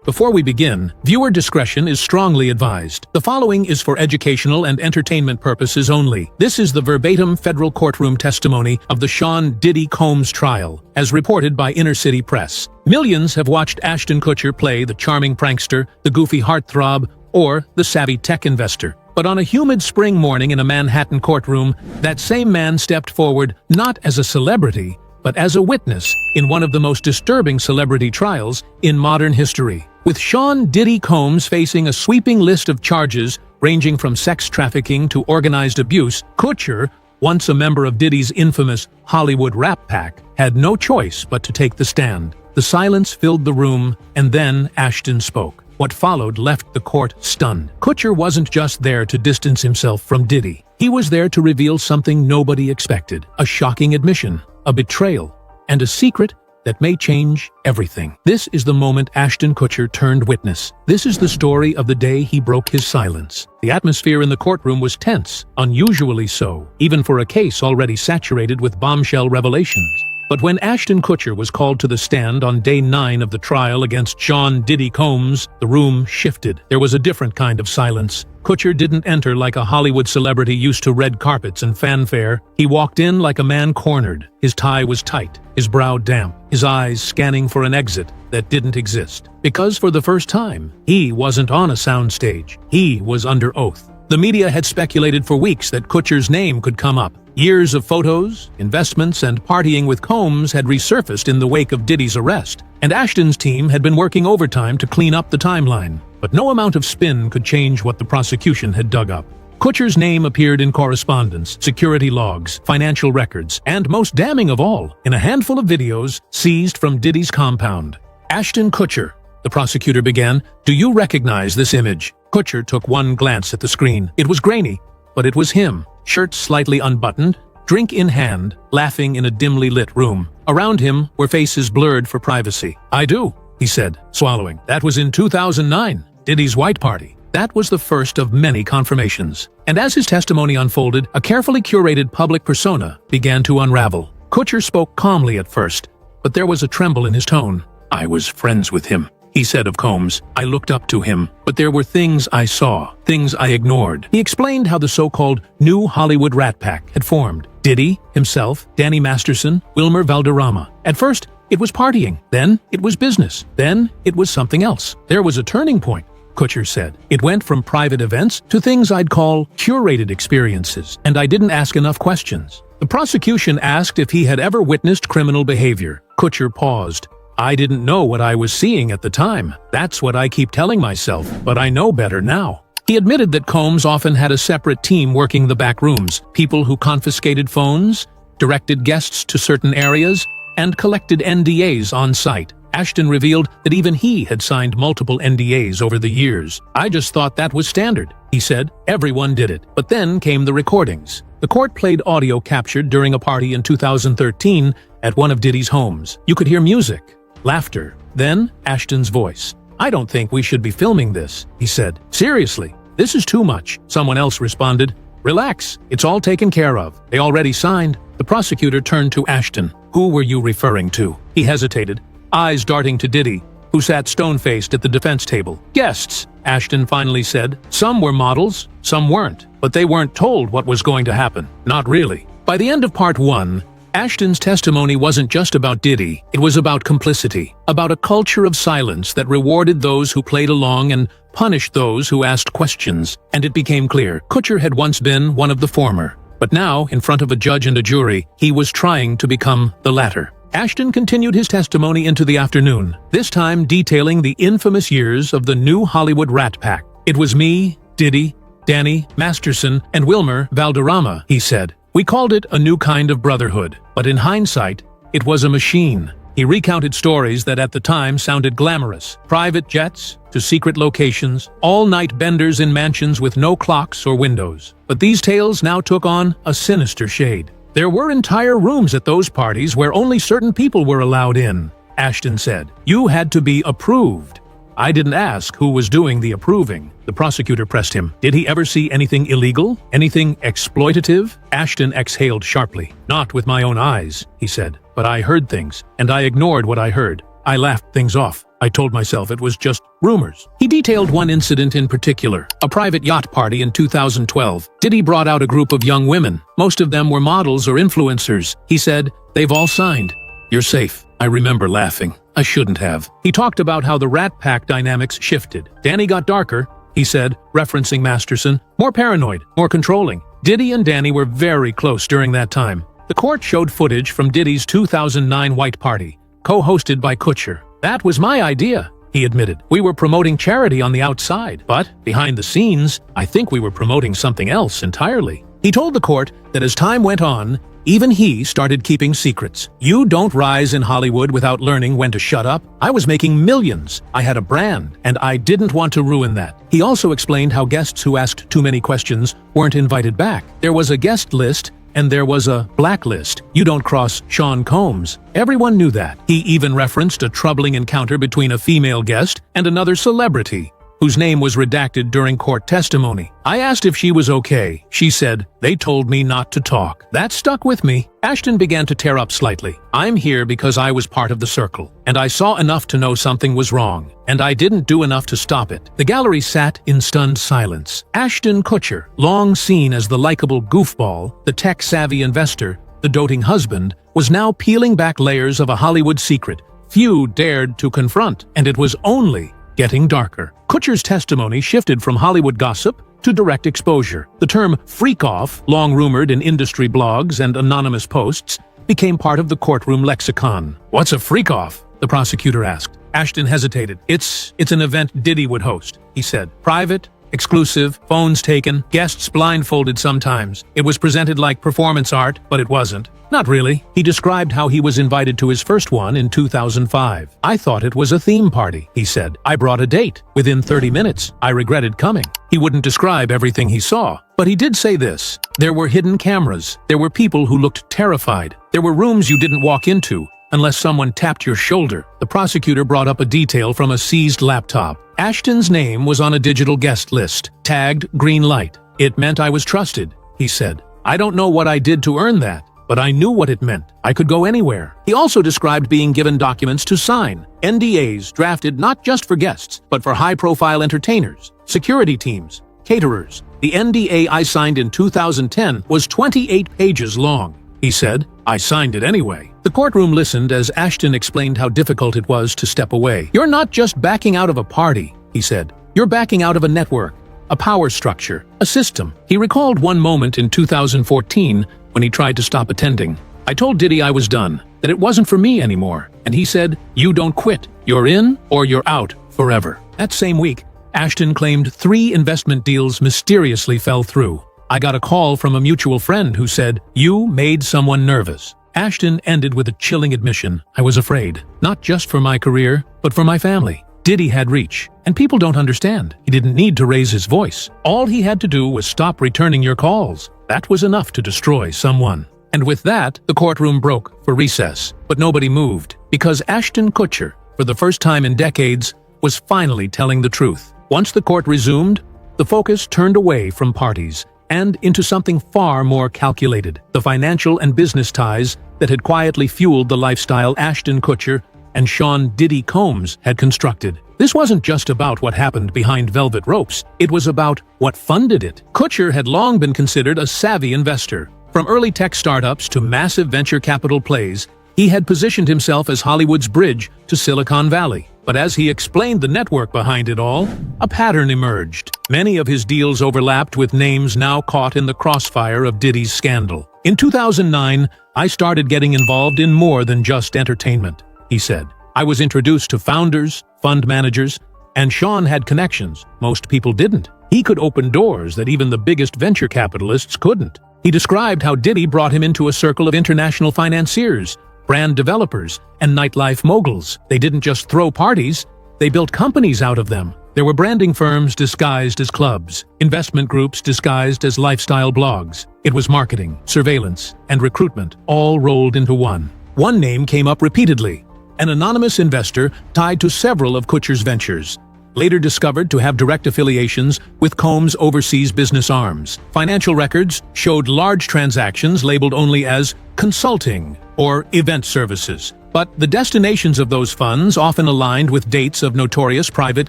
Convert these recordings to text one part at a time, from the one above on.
Before we begin, viewer discretion is strongly advised. The following is for educational and entertainment purposes only. This is the verbatim federal courtroom testimony of the Sean Diddy Combs trial, as reported by Inner City Press. Millions have watched Ashton Kutcher play the charming prankster, the goofy heartthrob, or the savvy tech investor. But on a humid spring morning in a Manhattan courtroom, that same man stepped forward not as a celebrity, but as a witness in one of the most disturbing celebrity trials in modern history. With Sean Diddy Combs facing a sweeping list of charges ranging from sex trafficking to organized abuse, Kutcher, once a member of Diddy's infamous Hollywood rap pack, had no choice but to take the stand. The silence filled the room, and then Ashton spoke. What followed left the court stunned. Kutcher wasn't just there to distance himself from Diddy. He was there to reveal something nobody expected, a shocking admission, a betrayal, and a secret that may change everything. This is the moment Ashton Kutcher turned witness. This is the story of the day he broke his silence. The atmosphere in the courtroom was tense, unusually so, even for a case already saturated with bombshell revelations. But when Ashton Kutcher was called to the stand on day 9 of the trial against Sean Diddy Combs, the room shifted. There was a different kind of silence. Kutcher didn't enter like a Hollywood celebrity used to red carpets and fanfare. He walked in like a man cornered. His tie was tight, his brow damp, his eyes scanning for an exit that didn't exist. Because for the first time, he wasn't on a soundstage. He was under oath. The media had speculated for weeks that Kutcher's name could come up. Years of photos, investments, and partying with Combs had resurfaced in the wake of Diddy's arrest, and Ashton's team had been working overtime to clean up the timeline. But no amount of spin could change what the prosecution had dug up. Kutcher's name appeared in correspondence, security logs, financial records, and most damning of all, in a handful of videos seized from Diddy's compound. "Ashton Kutcher," the prosecutor began, "do you recognize this image?" Kutcher took one glance at the screen. It was grainy, but it was him, shirt slightly unbuttoned, drink in hand, laughing in a dimly lit room. Around him were faces blurred for privacy. "I do," he said, swallowing. "That was in 2009, Diddy's white party." That was the first of many confirmations. And as his testimony unfolded, a carefully curated public persona began to unravel. Kutcher spoke calmly at first, but there was a tremble in his tone. "I was friends with him," he said of Combs. "I looked up to him, but there were things I saw, things I ignored." He explained how the so-called new Hollywood rat pack had formed. Diddy, himself, Danny Masterson, Wilmer Valderrama. At first, it was partying. Then, it was business. Then, it was something else. There was a turning point, Kutcher said. "It went from private events to things I'd call curated experiences, and I didn't ask enough questions." The prosecution asked if he had ever witnessed criminal behavior. Kutcher paused. "I didn't know what I was seeing at the time. That's what I keep telling myself, but I know better now." He admitted that Combs often had a separate team working the back rooms, people who confiscated phones, directed guests to certain areas, and collected NDAs on site. Ashton revealed that even he had signed multiple NDAs over the years. "I just thought that was standard," he said. "Everyone did it." But then came the recordings. The court played audio captured during a party in 2013 at one of Diddy's homes. You could hear music, laughter, then Ashton's voice. "I don't think we should be filming this," he said. "Seriously, this is too much." Someone else responded, "Relax, it's all taken care of. They already signed." The prosecutor turned to Ashton. "Who were you referring to?" He hesitated, eyes darting to Diddy, who sat stone-faced at the defense table. "Guests," Ashton finally said. "Some were models, some weren't, but they weren't told what was going to happen. Not really." By the end of part 1, Ashton's testimony wasn't just about Diddy, it was about complicity, about a culture of silence that rewarded those who played along and punished those who asked questions. And it became clear, Kutcher had once been one of the former, but now, in front of a judge and a jury, he was trying to become the latter. Ashton continued his testimony into the afternoon, this time detailing the infamous years of the new Hollywood rat pack. "It was me, Diddy, Danny Masterson, and Wilmer Valderrama," he said. "We called it a new kind of brotherhood, but in hindsight, it was a machine." He recounted stories that at the time sounded glamorous. Private jets to secret locations, all-night benders in mansions with no clocks or windows. But these tales now took on a sinister shade. "There were entire rooms at those parties where only certain people were allowed in," Ashton said. "You had to be approved. I didn't ask who was doing the approving." The prosecutor pressed him. "Did he ever see anything illegal? Anything exploitative?" Ashton exhaled sharply. "Not with my own eyes," he said. "But I heard things, and I ignored what I heard. I laughed things off. I told myself it was just rumors. He detailed one incident in particular, a private yacht party in 2012. Diddy brought out a group of young women. Most of them were models or influencers. He said, "They've all signed. You're safe." I remember laughing. I shouldn't have. He talked about how the Rat Pack dynamics shifted. Danny got darker, he said, referencing Masterson. More paranoid, more controlling. Diddy and Danny were very close during that time. The court showed footage from Diddy's 2009 white party, co-hosted by Kutcher. "That was my idea," he admitted. "We were promoting charity on the outside, but behind the scenes, I think we were promoting something else entirely." He told the court that as time went on, even he started keeping secrets. "You don't rise in Hollywood without learning when to shut up. I was making millions. I had a brand, and I didn't want to ruin that." He also explained how guests who asked too many questions weren't invited back. There was a guest list, and there was a blacklist. You don't cross Sean Combs. Everyone knew that. He even referenced a troubling encounter between a female guest and another celebrity, whose name was redacted during court testimony. "I asked if she was okay. She said, 'They told me not to talk.' That stuck with me." Ashton began to tear up slightly. "I'm here because I was part of the circle, and I saw enough to know something was wrong, and I didn't do enough to stop it." The gallery sat in stunned silence. Ashton Kutcher, long seen as the likable goofball, the tech-savvy investor, the doting husband, was now peeling back layers of a Hollywood secret few dared to confront, and it was only getting darker. Kutcher's testimony shifted from Hollywood gossip to direct exposure. The term freak-off, long rumored in industry blogs and anonymous posts, became part of the courtroom lexicon. "What's a freak-off?" the prosecutor asked. Ashton hesitated. It's an event Diddy would host," he said. "Private, exclusive, phones taken, guests blindfolded sometimes. It was presented like performance art, but it wasn't." "Not really." He described how he was invited to his first one in 2005. "I thought it was a theme party," he said. "I brought a date. Within 30 minutes, I regretted coming." He wouldn't describe everything he saw, but he did say this. "There were hidden cameras. There were people who looked terrified. There were rooms you didn't walk into unless someone tapped your shoulder." The prosecutor brought up a detail from a seized laptop. Ashton's name was on a digital guest list, tagged green light. "It meant I was trusted," he said. "I don't know what I did to earn that, but I knew what it meant. I could go anywhere." He also described being given documents to sign, NDAs drafted not just for guests, but for high-profile entertainers, security teams, caterers. "The NDA I signed in 2010 was 28 pages long," he said. "I signed it anyway." The courtroom listened as Ashton explained how difficult it was to step away. "You're not just backing out of a party," he said. "You're backing out of a network, a power structure, a system." He recalled one moment in 2014 when he tried to stop attending. "I told Diddy I was done, that it wasn't for me anymore, and he said, 'You don't quit. You're in or you're out forever.'" That same week, Ashton claimed 3 investment deals mysteriously fell through. "I got a call from a mutual friend who said, 'You made someone nervous.'" Ashton ended with a chilling admission. "I was afraid, not just for my career, but for my family." Diddy had reach, and people don't understand. He didn't need to raise his voice. All he had to do was stop returning your calls. That was enough to destroy someone. And with that, the courtroom broke for recess. But nobody moved, because Ashton Kutcher, for the first time in decades, was finally telling the truth. Once the court resumed, the focus turned away from parties and into something far more calculated: the financial and business ties that had quietly fueled the lifestyle Ashton Kutcher and Sean "Diddy" Combs had constructed. This wasn't just about what happened behind velvet ropes, it was about what funded it. Kutcher had long been considered a savvy investor. From early tech startups to massive venture capital plays, he had positioned himself as Hollywood's bridge to Silicon Valley. But as he explained the network behind it all, a pattern emerged. Many of his deals overlapped with names now caught in the crossfire of Diddy's scandal. "In 2009, I started getting involved in more than just entertainment," he said. "I was introduced to founders, fund managers, and Sean had connections most people didn't. He could open doors that even the biggest venture capitalists couldn't." He described how Diddy brought him into a circle of international financiers, brand developers, and nightlife moguls. They didn't just throw parties, they built companies out of them. There were branding firms disguised as clubs, investment groups disguised as lifestyle blogs. It was marketing, surveillance, and recruitment, all rolled into one. One name came up repeatedly: an anonymous investor tied to several of Kutcher's ventures, later discovered to have direct affiliations with Combs' overseas business arms. Financial records showed large transactions labeled only as consulting or event services, but the destinations of those funds often aligned with dates of notorious private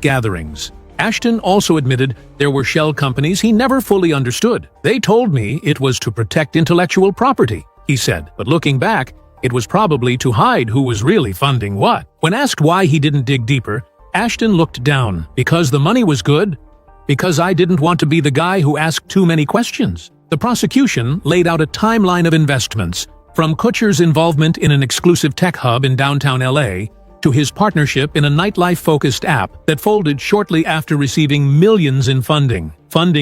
gatherings. Ashton also admitted there were shell companies he never fully understood. "They told me it was to protect intellectual property," he said, but looking back, it was probably to hide who was really funding what. When asked why he didn't dig deeper, Ashton looked down. "Because the money was good? Because I didn't want to be the guy who asked too many questions." The prosecution laid out a timeline of investments, from Kutcher's involvement in an exclusive tech hub in downtown LA to his partnership in a nightlife-focused app that folded shortly after receiving millions in funding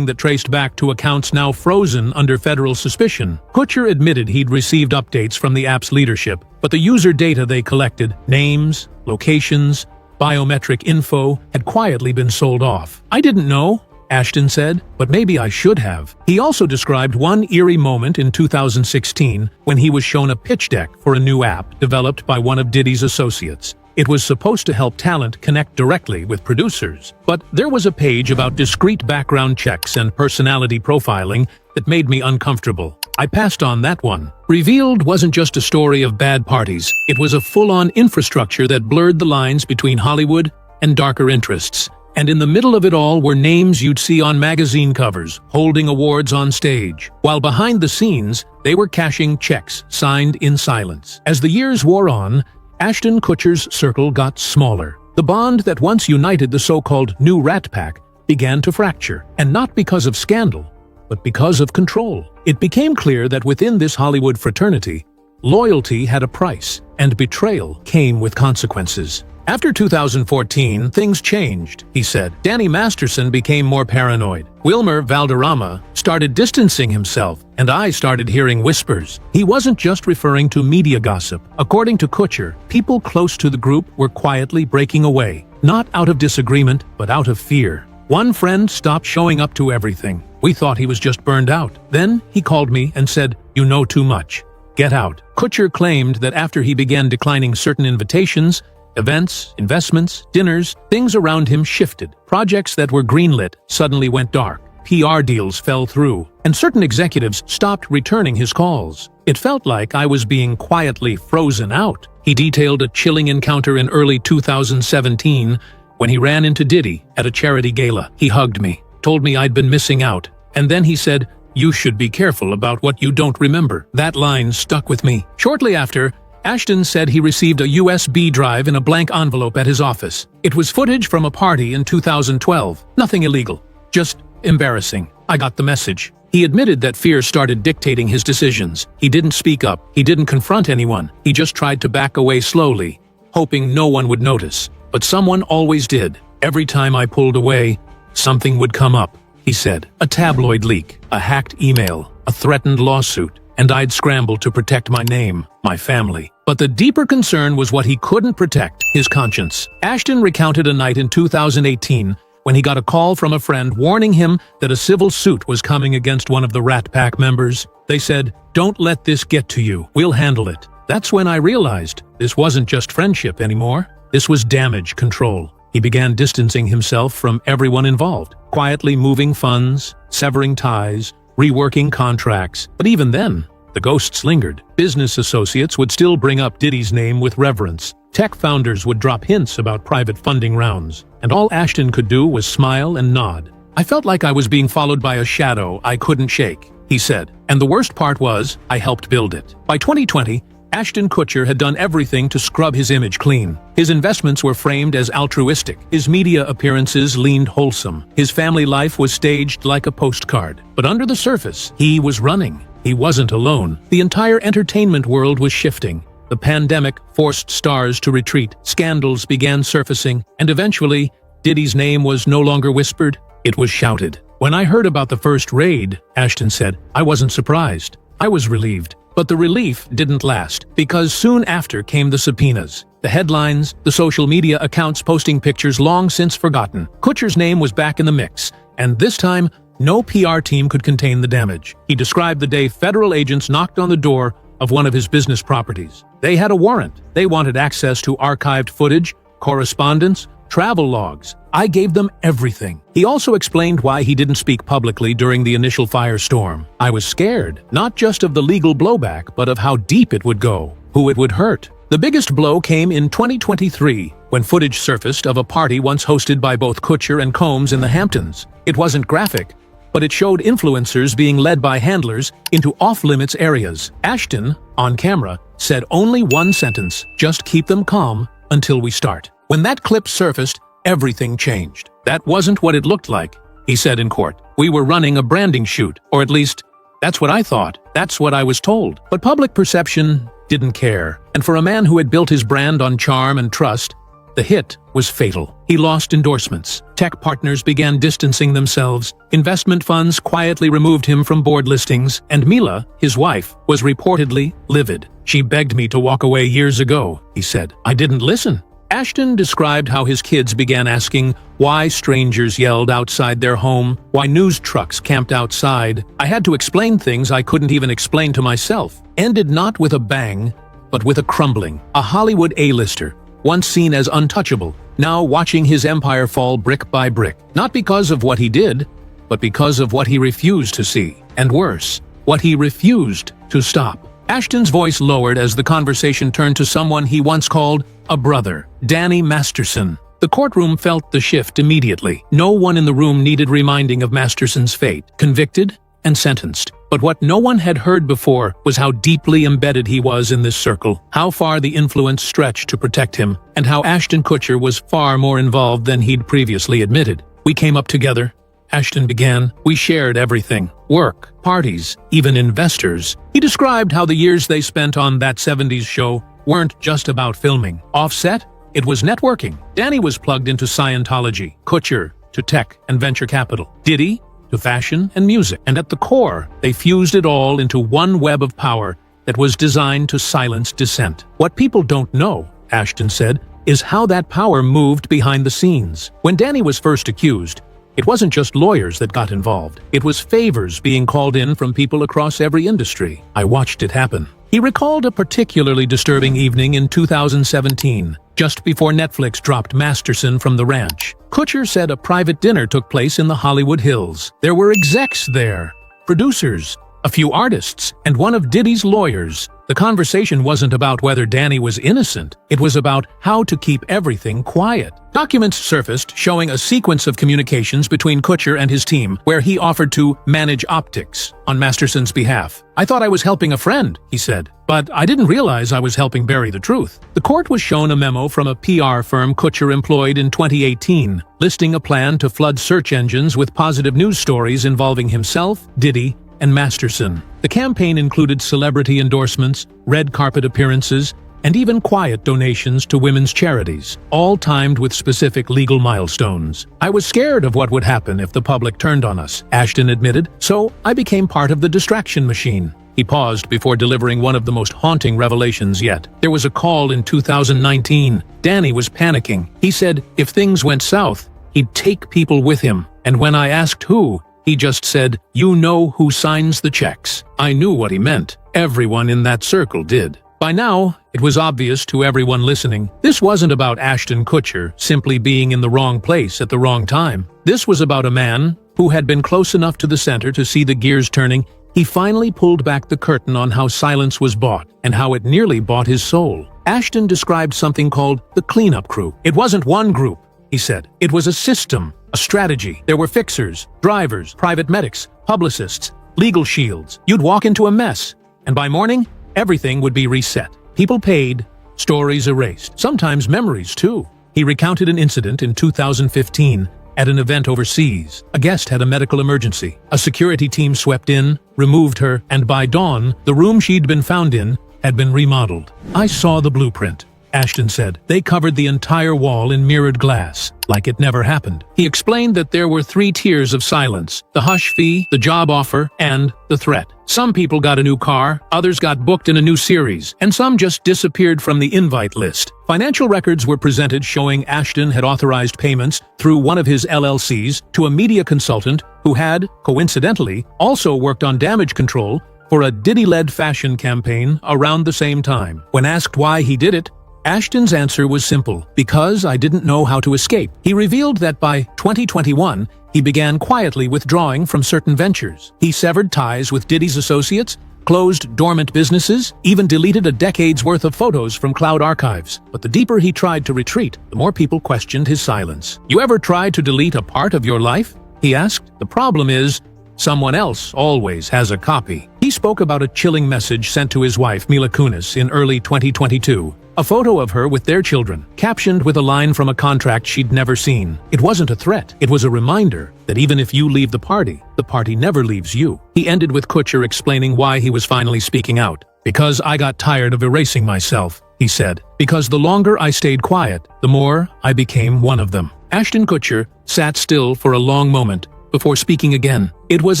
that traced back to accounts now frozen under federal suspicion. Kutcher admitted he'd received updates from the app's leadership, but the user data they collected, names, locations, biometric info, had quietly been sold off. "I didn't know," Ashton said, "but maybe I should have." He also described one eerie moment in 2016 when he was shown a pitch deck for a new app developed by one of Diddy's associates. It was supposed to help talent connect directly with producers, but there was a page about discreet background checks and personality profiling that made me uncomfortable. I passed on that one. Revealed wasn't just a story of bad parties, it was a full-on infrastructure that blurred the lines between Hollywood and darker interests. And in the middle of it all were names you'd see on magazine covers, holding awards on stage, while behind the scenes, they were cashing checks signed in silence. As the years wore on, Ashton Kutcher's circle got smaller. The bond that once united the so-called new Rat Pack began to fracture, and not because of scandal, but because of control. It became clear that within this Hollywood fraternity, loyalty had a price, and betrayal came with consequences. After 2014, things changed, he said. Danny Masterson became more paranoid. Wilmer Valderrama started distancing himself, and I started hearing whispers. He wasn't just referring to media gossip. According to Kutcher, people close to the group were quietly breaking away, not out of disagreement, but out of fear. One friend stopped showing up to everything. We thought he was just burned out. Then he called me and said, "You know too much. Get out." Kutcher claimed that after he began declining certain invitations, events, investments, dinners, things around him shifted. Projects that were greenlit suddenly went dark. PR deals fell through, and certain executives stopped returning his calls. "It felt like I was being quietly frozen out." He detailed a chilling encounter in early 2017 when he ran into Diddy at a charity gala. "He hugged me, told me I'd been missing out, and then he said, 'You should be careful about what you don't remember.' That line stuck with me." Shortly after, Ashton said he received a USB drive in a blank envelope at his office. It was footage from a party in 2012. Nothing illegal, just embarrassing. "I got the message." He admitted that fear started dictating his decisions. He didn't speak up. He didn't confront anyone. He just tried to back away slowly, hoping no one would notice. But someone always did. "Every time I pulled away, something would come up," he said. A tabloid leak, a hacked email, a threatened lawsuit, and I'd scramble to protect my name, my family. But the deeper concern was what he couldn't protect, his conscience. Ashton recounted a night in 2018 when he got a call from a friend warning him that a civil suit was coming against one of the Rat Pack members. They said, "Don't let this get to you. We'll handle it." That's when I realized this wasn't just friendship anymore. This was damage control. He began distancing himself from everyone involved, quietly moving funds, severing ties, reworking contracts. But even then, the ghosts lingered. Business associates would still bring up Diddy's name with reverence. Tech founders would drop hints about private funding rounds. And all Ashton could do was smile and nod. "I felt like I was being followed by a shadow I couldn't shake," he said. And the worst part was, I helped build it. By 2020, Ashton Kutcher had done everything to scrub his image clean. His investments were framed as altruistic. His media appearances leaned wholesome. His family life was staged like a postcard. But under the surface, he was running. He wasn't alone. The entire entertainment world was shifting. The pandemic forced stars to retreat. Scandals began surfacing. And eventually, Diddy's name was no longer whispered. It was shouted. "When I heard about the first raid," Ashton said, "I wasn't surprised. I was relieved." But the relief didn't last, because soon after came the subpoenas. The headlines, the social media accounts posting pictures long since forgotten. Kutcher's name was back in the mix, and this time, no PR team could contain the damage. He described the day federal agents knocked on the door of one of his business properties. They had a warrant. They wanted access to archived footage, correspondence, travel logs, I gave them everything. He also explained why he didn't speak publicly during the initial firestorm. I was scared, not just of the legal blowback, but of how deep it would go, who it would hurt. The biggest blow came in 2023, when footage surfaced of a party once hosted by both Kutcher and Combs in the Hamptons. It wasn't graphic, but it showed influencers being led by handlers into off-limits areas. Ashton, on camera, said only one sentence: "Just keep them calm until we start." When that clip surfaced, everything changed. "That wasn't what it looked like," he said in court. "We were running a branding shoot, or at least, that's what I thought. That's what I was told." But public perception didn't care, and for a man who had built his brand on charm and trust, the hit was fatal. He lost endorsements. Tech partners began distancing themselves. Investment funds quietly removed him from board listings, and Mila, his wife, was reportedly livid. "She begged me to walk away years ago," he said. "I didn't listen." Ashton described how his kids began asking why strangers yelled outside their home, why news trucks camped outside. "I had to explain things I couldn't even explain to myself." Ended not with a bang, but with a crumbling. A Hollywood A-lister, once seen as untouchable, now watching his empire fall brick by brick. Not because of what he did, but because of what he refused to see. And worse, what he refused to stop. Ashton's voice lowered as the conversation turned to someone he once called a brother, Danny Masterson. The courtroom felt the shift immediately. No one in the room needed reminding of Masterson's fate, convicted and sentenced. But what no one had heard before was how deeply embedded he was in this circle, how far the influence stretched to protect him, and how Ashton Kutcher was far more involved than he'd previously admitted. "We came up together," Ashton began. "We shared everything. Work, parties, even investors." He described how the years they spent on That 70s Show weren't just about filming. Offset, it was networking. Danny was plugged into Scientology, Kutcher to tech and venture capital, Diddy to fashion and music. And at the core, they fused it all into one web of power that was designed to silence dissent. "What people don't know," Ashton said, "is how that power moved behind the scenes. When Danny was first accused, it wasn't just lawyers that got involved. It was favors being called in from people across every industry. I watched it happen." He recalled a particularly disturbing evening in 2017, just before Netflix dropped Masterson from the ranch. Kutcher said a private dinner took place in the Hollywood Hills. There were execs there, producers, a few artists, and one of Diddy's lawyers. The conversation wasn't about whether Danny was innocent. It was about how to keep everything quiet. Documents surfaced showing a sequence of communications between Kutcher and his team where he offered to manage optics on Masterson's behalf. "I thought I was helping a friend," he said, "but I didn't realize I was helping bury the truth." The court was shown a memo from a PR firm Kutcher employed in 2018, listing a plan to flood search engines with positive news stories involving himself, Diddy, and Masterson. The campaign included celebrity endorsements, red carpet appearances, and even quiet donations to women's charities, all timed with specific legal milestones. "I was scared of what would happen if the public turned on us," Ashton admitted, "so I became part of the distraction machine." He paused before delivering one of the most haunting revelations yet. "There was a call in 2019. Danny was panicking. He said if things went south, he'd take people with him. And when I asked who, he just said, 'You know who signs the checks.' I knew what he meant. Everyone in that circle did." By now, it was obvious to everyone listening, this wasn't about Ashton Kutcher simply being in the wrong place at the wrong time. This was about a man who had been close enough to the center to see the gears turning. He finally pulled back the curtain on how silence was bought and how it nearly bought his soul. Ashton described something called the cleanup crew. It wasn't one group, he said. It was a system, a strategy. There were fixers, drivers, private medics, publicists, legal shields. You'd walk into a mess, and by morning, everything would be reset. People paid, stories erased, sometimes memories too. He recounted an incident in 2015 at an event overseas. A guest had a medical emergency. A security team swept in, removed her, and by dawn, the room she'd been found in had been remodeled. "I saw the blueprint," Ashton said. "They covered the entire wall in mirrored glass, like it never happened." He explained that there were 3 tiers of silence: the hush fee, the job offer, and the threat. Some people got a new car, others got booked in a new series, and some just disappeared from the invite list. Financial records were presented showing Ashton had authorized payments through one of his LLCs to a media consultant who had, coincidentally, also worked on damage control for a Diddy-led fashion campaign around the same time. When asked why he did it, Ashton's answer was simple: because I didn't know how to escape. He revealed that by 2021, he began quietly withdrawing from certain ventures. He severed ties with Diddy's associates, closed dormant businesses, even deleted a decade's worth of photos from cloud archives. But the deeper he tried to retreat, the more people questioned his silence. "You ever tried to delete a part of your life?" he asked. "The problem is, someone else always has a copy." He spoke about a chilling message sent to his wife, Mila Kunis, in early 2022. A photo of her with their children, captioned with a line from a contract she'd never seen. It wasn't a threat, it was a reminder that even if you leave the party never leaves you. He ended with Kutcher explaining why he was finally speaking out. "Because I got tired of erasing myself," he said. "Because the longer I stayed quiet, the more I became one of them." Ashton Kutcher sat still for a long moment before speaking again. It was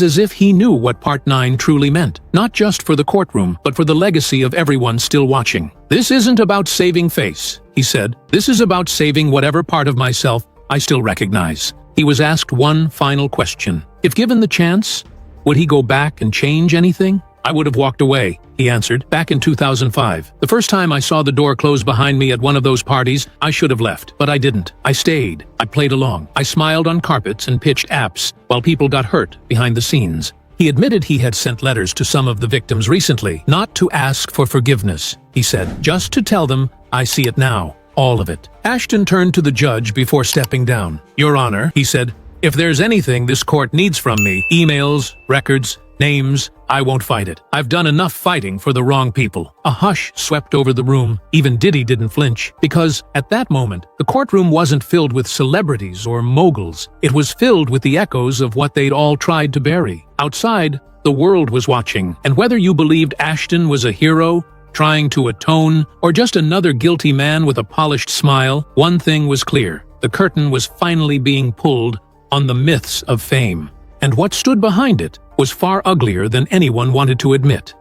as if he knew what Part 9 truly meant, not just for the courtroom, but for the legacy of everyone still watching. "This isn't about saving face," he said. "This is about saving whatever part of myself I still recognize." He was asked one final question. If given the chance, would he go back and change anything? "I would have walked away," he answered, "back in 2005. The first time I saw the door close behind me at one of those parties, I should have left, but I didn't. I stayed. I played along. I smiled on carpets and pitched apps while people got hurt behind the scenes." He admitted he had sent letters to some of the victims recently, not to ask for forgiveness, he said, just to tell them, "I see it now, all of it." Ashton turned to the judge before stepping down. "Your Honor," he said, "if there's anything this court needs from me, emails, records, names, I won't fight it. I've done enough fighting for the wrong people." A hush swept over the room. Even Diddy didn't flinch, because at that moment, the courtroom wasn't filled with celebrities or moguls. It was filled with the echoes of what they'd all tried to bury. Outside, the world was watching, and whether you believed Ashton was a hero, trying to atone, or just another guilty man with a polished smile, one thing was clear: the curtain was finally being pulled on the myths of fame. And what stood behind it was far uglier than anyone wanted to admit.